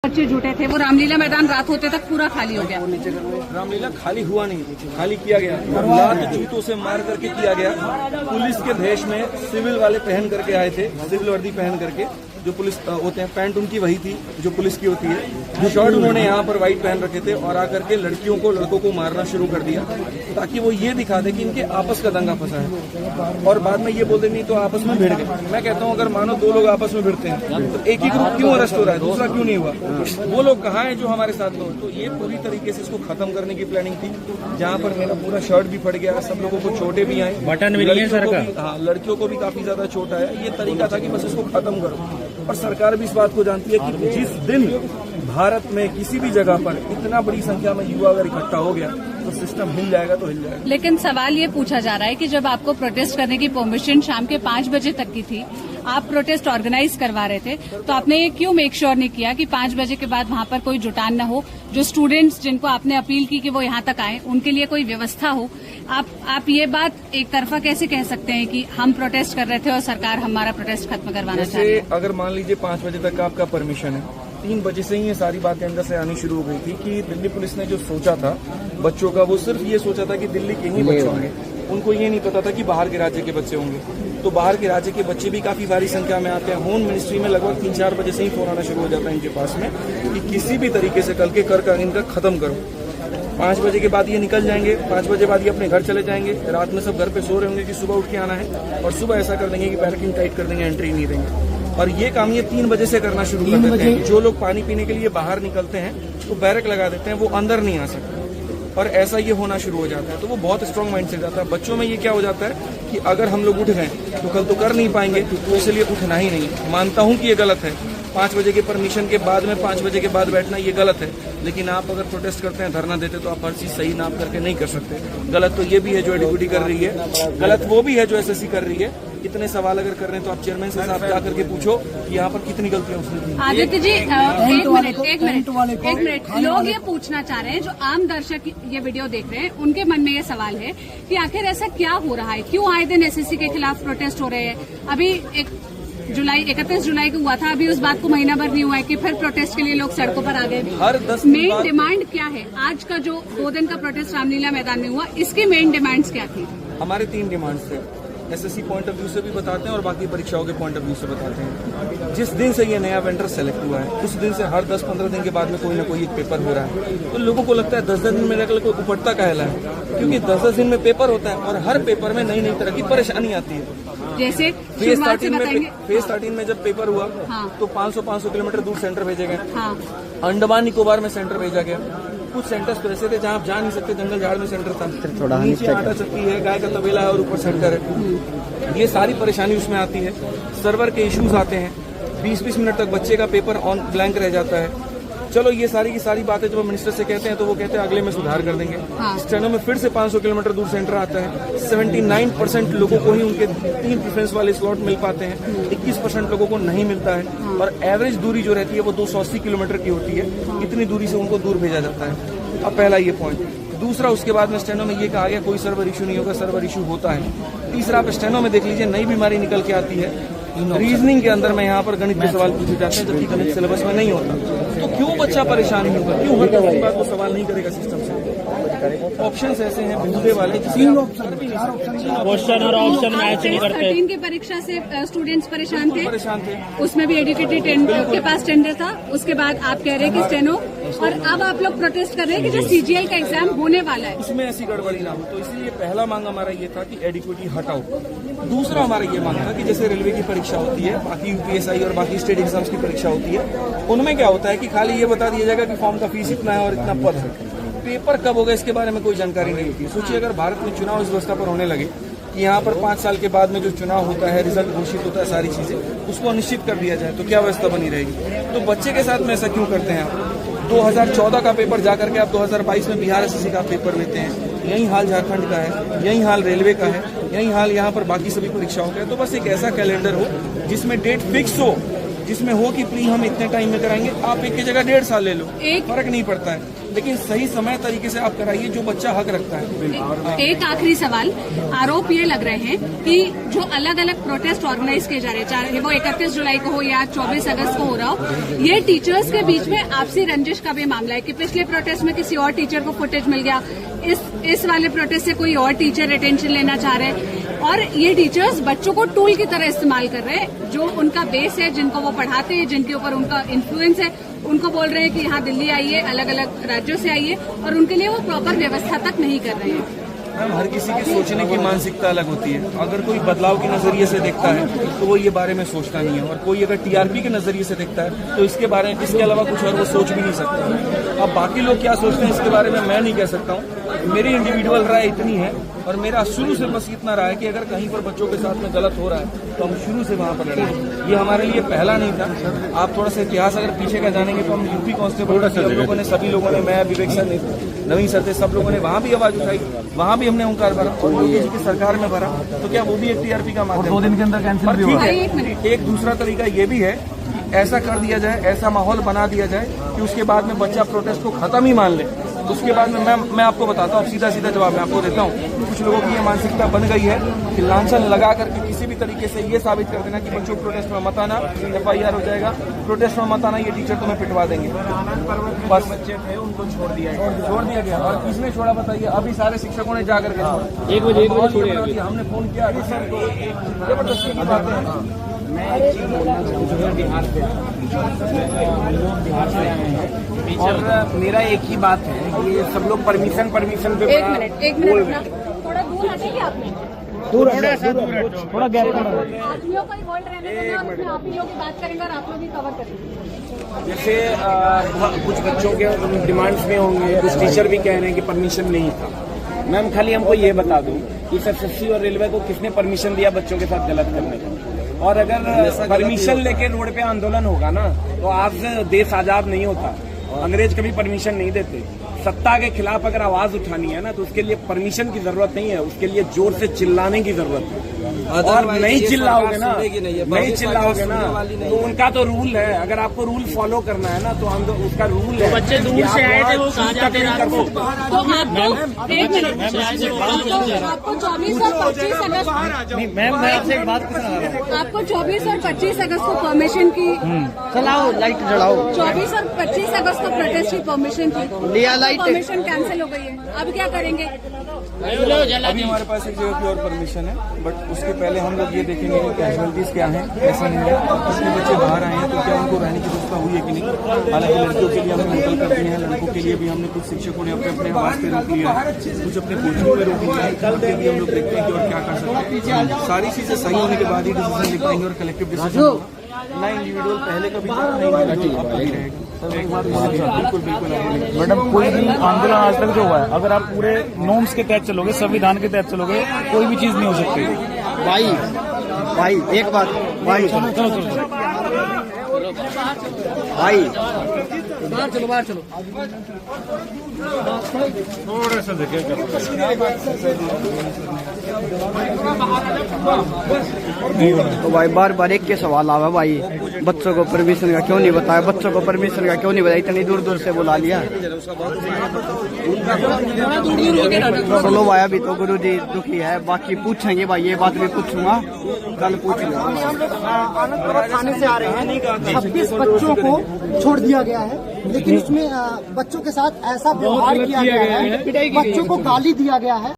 बच्चे जुटे थे, वो रामलीला मैदान रात होते तक पूरा खाली हो गया। रामलीला खाली हुआ नहीं, खाली किया गया, लात जूतों से मार करके किया गया। पुलिस के भेष में सिविल वाले पहन करके आए थे, सिविल वर्दी पहन करके, जो पुलिस होते हैं, पैंट उनकी वही थी जो पुलिस की होती है। शर्ट उन्होंने यहाँ पर व्हाइट पहन रखे थे और आकर के लड़कियों को लड़कों को मारना शुरू कर दिया, ताकि वो ये दिखा दे कि इनके आपस का दंगा फंसा है। और बाद में ये बोलते नहीं तो आपस में भिड़ गए। मैं कहता हूँ अगर मानो दो लोग आपस में भिड़ते हैं तो एक ही ग्रुप क्यों अरेस्ट हो रहा है, दूसरा क्यों नहीं हुआ? वो लोग कहाँ हैं जो हमारे साथ लोग? तो ये पूरी तरीके से इसको खत्म करने की प्लानिंग थी, जहाँ पर मेरा पूरा शर्ट भी फट गया, सब लोगों को चोटें भी आई, बटन भी नहीं है सर का। हाँ, लड़कियों को भी काफी ज्यादा चोट आया। ये तरीका था कि बस इसको खत्म करो। और सरकार भी इस बात को जानती है कि जिस दिन भारत में किसी भी जगह पर इतना बड़ी संख्या में युवा अगर इकट्ठा हो गया तो सिस्टम हिल जाएगा तो हिल जाएगा। लेकिन सवाल ये पूछा जा रहा है कि जब आपको प्रोटेस्ट करने की परमिशन शाम के 5 बजे तक की थी, आप प्रोटेस्ट ऑर्गेनाइज करवा रहे थे, तो आपने ये क्यों मेक श्योर नहीं किया कि 5 बजे के बाद वहाँ पर कोई जुटान न हो? जो स्टूडेंट्स जिनको आपने अपील की कि वो यहाँ तक आए, उनके लिए कोई व्यवस्था हो। आप ये बात एक तरफा कैसे कह सकते हैं कि हम प्रोटेस्ट कर रहे थे और सरकार हमारा प्रोटेस्ट खत्म करवाना चाह रही है? अगर मान लीजिए 5 बजे तक आपका परमिशन है, 3 बजे से ही ये सारी बातें अंदर से आनी शुरू हो गई थी कि दिल्ली पुलिस ने जो सोचा था बच्चों का, वो सिर्फ ये सोचा था कि दिल्ली के ही बच्चे होंगे। उनको ये नहीं पता था कि बाहर के राज्य के बच्चे होंगे। तो बाहर के राज्य के बच्चे भी काफी भारी संख्या में आते हैं। होम मिनिस्ट्री में लगभग 3-4 बजे से ही फोन आना शुरू हो जाता है इनके पास में कि किसी भी तरीके से कल के कर इनका खत्म करो। 5 बजे के बाद ये निकल जाएंगे, 5 बजे बाद ये अपने घर चले जाएंगे। रात में सब घर पे सो रहे होंगे कि सुबह उठ के आना है, और सुबह ऐसा कर देंगे कि बैरिकेड टाइट कर देंगे, एंट्री नहीं देंगे। और ये काम ये 3 बजे से करना शुरू कर देते हैं। जो लोग पानी पीने के लिए बाहर निकलते हैं तो बैरक लगा देते हैं, वो अंदर नहीं आ सकते, और ऐसा ये होना शुरू हो जाता है। तो वो बहुत स्ट्रांग माइंड से जाता है। बच्चों में ये क्या हो जाता है कि अगर हम लोग उठ गए तो कल तो कर नहीं पाएंगे, तो इसलिए उठना ही नहीं। मानता हूँ कि ये गलत है, 5 बजे के परमिशन के बाद में 5 बजे के बाद बैठना ये गलत है, लेकिन आप अगर प्रोटेस्ट करते हैं, धरना देते, तो आप हर चीज सही नाप करके नहीं कर सकते। गलत तो ये भी है जो एडीक्यूटी कर रही है, गलत वो भी है जो एसएससी कर रही है। इतने सवाल अगर कर रहे हैं तो आप चेयरमैन से साहब जा करके पूछो कि यहाँ पर कितनी गलतियां उसने की। आदित्य जी, एक मिनट, लोग ये पूछना चाह रहे हैं, जो आम दर्शक ये वीडियो देख रहे हैं, उनके मन में ये सवाल है कि आखिर ऐसा क्या हो रहा है, क्यों आए दिन एसएससी के खिलाफ प्रोटेस्ट हो रहे हैं? अभी 31 जुलाई को हुआ था, अभी उस बात को महीना भर नहीं हुआ है कि फिर प्रोटेस्ट के लिए लोग सड़कों पर आ गए। हर 10 मेन डिमांड क्या है? आज का जो 2 दिन का प्रोटेस्ट रामलीला मैदान में हुआ, इसकी मेन डिमांड्स क्या थी? हमारे 3 डिमांड्स थे। एसएससी पॉइंट ऑफ व्यू से भी बताते हैं और बाकी परीक्षाओं के पॉइंट ऑफ व्यू से बताते हैं। जिस दिन से ये नया वेंडर सेलेक्ट हुआ है, उस दिन से हर 10-15 दिन के बाद में कोई ना कोई एक पेपर हो रहा है। तो लोगों को लगता है 10-10 दिन में कोई उपटता कहला है, क्योंकि 10-10 दिन में पेपर होता है और हर पेपर में नई नई तरह की परेशानी आती है। जैसे फेज 13 में जब पेपर हुआ, हाँ, तो 500 किलोमीटर दूर सेंटर भेजे गए। हाँ, अंडमान निकोबार में सेंटर भेजा गया। कुछ सेंटर्स तो ऐसे थे जहाँ आप जा नहीं सकते, जंगल झाड़ में सेंटर था, थोड़ा नीचे आटा चक्की है, गाय का तबेला है और ऊपर सेंटर है। ये सारी परेशानी उसमें आती है। सर्वर के इश्यूज आते हैं, 20-20 मिनट तक बच्चे का पेपर ऑन ब्लैंक रह जाता है। चलो ये सारी की सारी बातें जब मिनिस्टर से कहते हैं तो वो कहते हैं अगले में सुधार कर देंगे। हाँ। स्टेनो में फिर से 500 किलोमीटर दूर सेंटर आता है। 79% लोगों को ही उनके 3 प्रेफरेंस वाले स्लॉट मिल पाते हैं, 21% लोगों को नहीं मिलता है। हाँ। और एवरेज दूरी जो रहती है वो 280 किलोमीटर की होती है। हाँ। इतनी दूरी से उनको दूर भेजा जाता है। अब पहला ये पॉइंट। दूसरा, उसके बाद में स्टेनो में ये कहा गया कोई सर्वर इशू नहीं होगा, सर्वर इशू होता है। तीसरा, आप स्टेनो में देख लीजिए, नई बीमारी निकल के आती है। रीजनिंग के अंदर में यहाँ पर गणित के सवाल पूछे जाते हैं, जबकि गणित सिलेबस में नहीं होता। तो क्यों बच्चा परेशान नहीं होगा? क्यों हर बात को सवाल नहीं करेगा सिस्टम से? ऑप्शंस ऐसे हैं भूले वाले, क्वेश्चन और ऑप्शन मैच नहीं करते। 13 की परीक्षा से स्टूडेंट्स परेशान थे। उसमें भी एडुकेटेड के पास टेंडर था। उसके बाद आप कह रहे हैं कि स्टेनो, और अब आप लोग प्रोटेस्ट कर रहे हैं कि जो सीजीएल का एग्जाम होने वाला है उसमें ऐसी गड़बड़ी ना हो। तो इसलिए पहला मांग हमारा ये था कि एडिक्विटी हटाओ। दूसरा हमारा ये मांग था कि जैसे रेलवे की परीक्षा होती है, बाकी यूपीएसआई और बाकी स्टेट एग्जाम्स की परीक्षा होती है, उनमें क्या होता है कि खाली ये बता दिया जाएगा कि फॉर्म का फीस इतना है और इतना पद है। पेपर कब होगा इसके बारे में कोई जानकारी नहीं होती। सोचिए अगर भारत में चुनाव इस व्यवस्था पर होने लगे कि यहाँ पर 5 साल के बाद में जो चुनाव होता है, रिजल्ट घोषित होता है, सारी चीजें उसको अनिश्चित कर दिया जाए, तो क्या व्यवस्था बनी रहेगी? तो बच्चे के साथ में ऐसा क्यों करते हैं आप? 2014 का पेपर जाकर के आप 2022 में बिहार एसएससी का पेपर लेते हैं। यही हाल झारखंड का है, यही हाल रेलवे का है, यही हाल यहाँ पर बाकी सभी परीक्षाओं का है। तो बस एक ऐसा कैलेंडर हो जिसमें डेट फिक्स हो जिसमें हो कि प्री हम इतने टाइम में कराएंगे, आप एक की जगह 1.5 साल ले लो, फर्क नहीं पड़ता है, लेकिन सही समय तरीके से आप कराइए जो बच्चा हक रखता है। एक आखिरी सवाल, आरोप ये लग रहे हैं कि जो अलग अलग प्रोटेस्ट ऑर्गेनाइज किए जा रहे हैं, चाहे वो 31 जुलाई को हो या 24 अगस्त को हो रहा हो, ये टीचर्स के बीच में आपसी रंजिश का भी मामला है कि पिछले प्रोटेस्ट में किसी और टीचर को फुटेज मिल गया, इस वाले प्रोटेस्ट से कोई और टीचर अटेंशन लेना चाह रहे हैं, और ये टीचर्स बच्चों को टूल की तरह इस्तेमाल कर रहे हैं। जो उनका बेस है, जिनको वो पढ़ाते हैं, जिनके ऊपर उनका इन्फ्लुएंस है, उनको बोल रहे हैं कि यहाँ दिल्ली आइए, अलग अलग राज्यों से आइए, और उनके लिए वो प्रॉपर व्यवस्था तक नहीं कर रहे हैं। मैम, हर किसी की सोचने की मानसिकता अलग होती है। अगर कोई बदलाव के नजरिए से देखता है तो वो ये बारे में सोचता नहीं है, और कोई अगर टीआरपी के नजरिए से देखता है तो इसके बारे में, इसके अलावा कुछ और वो सोच भी नहीं सकता। अब बाकी लोग क्या सोचते हैं इसके बारे में मैं नहीं कह सकता हूँ। मेरी इंडिविजुअल राय इतनी है, और मेरा शुरू से बस इतना रहा है कि अगर कहीं पर बच्चों के साथ में गलत हो रहा है तो हम शुरू से वहाँ पर लड़ेंगे। ये हमारे लिए पहला नहीं था। आप थोड़ा सा इतिहास अगर पीछे का जानेंगे तो हम यूपी कांस्टेबल हम लोगों ने, सभी लोगों ने, मैं, विवेक सर, नवीन सर थे, सब लोगों ने वहाँ भी आवाज उठाई, वहाँ भी हमने ओंकार भरा, और योगी जी की सरकार में भरा। तो क्या वो भी एक टीआरपी का माध्यम? 2 दिन के अंदर कैंसिल भी हुआ है। एक दूसरा तरीका ये भी है कि ऐसा कर दिया जाए, ऐसा माहौल बना दिया जाए कि उसके बाद में बच्चा प्रोटेस्ट को खत्म ही मान ले। उसके बाद में मैं आपको बताता हूँ, सीधा सीधा जवाब मैं आपको देता हूँ। कुछ लोगों की ये मानसिकता बन गई है कि लांछन लगा करके किसी भी तरीके से ये साबित कर देना कि बच्चों प्रोटेस्ट में मत आना, FIR हो जाएगा, प्रोटेस्ट में मत आना, ये टीचर तुम्हें पिटवा देंगे। बस बच्चे थे उनको छोड़ दिया गया। और किसने छोड़ा बताइए? अभी सारे शिक्षकों ने जाकर के छोड़ा। 1 बजे हमने फोन किया अभी सर को, जबरदस्ती की बातें हैं। मैं एक चीज बोलना चाहूँगा, बिहार से हम लोग बिहार से आए हैं, और मेरा एक ही बात है कि ये सब लोग परमिशन पे एक मिनट थोड़ा दूर हटेंगे आपने, थोड़ा गैप आदमियों को ही बोल रहे हैं, और आप ही लोग बात करेंगे और आप लोग ही कवर करेंगे। जैसे कुछ बच्चों के डिमांड्स में होंगे, कुछ टीचर भी कह रहे हैं कि परमिशन नहीं था। मैम, खाली हमको ये बता दूं कि SSC और रेलवे को किसने परमिशन दिया बच्चों के साथ गलत करने का? और अगर परमिशन लेके रोड पे आंदोलन होगा ना, तो आज देश आजाद नहीं होता। अंग्रेज कभी परमिशन नहीं देते। सत्ता के खिलाफ अगर आवाज उठानी है ना, तो उसके लिए परमिशन की जरूरत नहीं है, उसके लिए जोर से चिल्लाने की जरूरत है। और नहीं चिल्लाओगे ना, तो उनका तो रूल है। अगर आपको रूल फॉलो करना है ना, तो हम उसका रूल है। बच्चे दूर से आए थे, वो कहाँ जाते हैं? आपको 24 और 25 अगस्त, मैम मैं आपसे एक बात पूछना चाह रहा हूँ। आपको 24 और 25 अगस्त को परमिशन की, चलाओ लाइट जलाओ। 24 और 25 अगस्त को प्रोटेस्ट की परमिशन थी, लिया लाइट, परमिशन कैंसिल हो गई है। अब क्या करेंगे? अभी हमारे पास एक जगह की और परमिशन है, बट उसके पहले हम लोग ये देखेंगे कि कैजुअलिटीज क्या हैं, कैसा नहीं है। कितने बच्चे बाहर आए हैं तो क्या उनको रहने की व्यवस्था हुई है कि नहीं। हालांकि लड़कियों के लिए हमने होटल कर दिए हैं, लड़कों के लिए भी हमने कुछ शिक्षकों ने अपने आवास पे रोक लिया है, कुछ अपने कोचिंग पे रोक लिया है। कल के लिए हम लोग देखते हैं कि और क्या कर सकते हैं। सारी चीजें सही होने के बाद ही डिसीजन ले पाएंगे, और कलेक्टिव डिसीजन होगा। ना इंडिविजुअल पहले कभी था, नहीं इंडिविजुअल अब कभी रहेगा। बिल्कुल मैडम, कोई भी आंदोलन आज तक जो हुआ है, अगर आप पूरे नॉर्म्स के तहत चलोगे, संविधान के तहत चलोगे, कोई भी चीज नहीं हो सकती। भाई एक बात, भाई बाहर चलो थोड़ा सा देखिए। तो भाई बार एक के सवाल आवा भाई, बच्चों को परमिशन का क्यों नहीं बताया, बच्चों को परमिशन का क्यों नहीं बताया, इतनी दूर से बुला लिया। चलो भाई, अभी तो गुरु जी दुखी है, बाकी पूछेंगे भाई, ये बात भी पूछूंगा, कल पूछूंगा। हम लोग आनंद थाने से आ रहे हैं, 26 बच्चों को छोड़ दिया गया है, लेकिन उसमें बच्चों के साथ ऐसा व्यवहार किया गया है, बच्चों को गाली दिया गया है,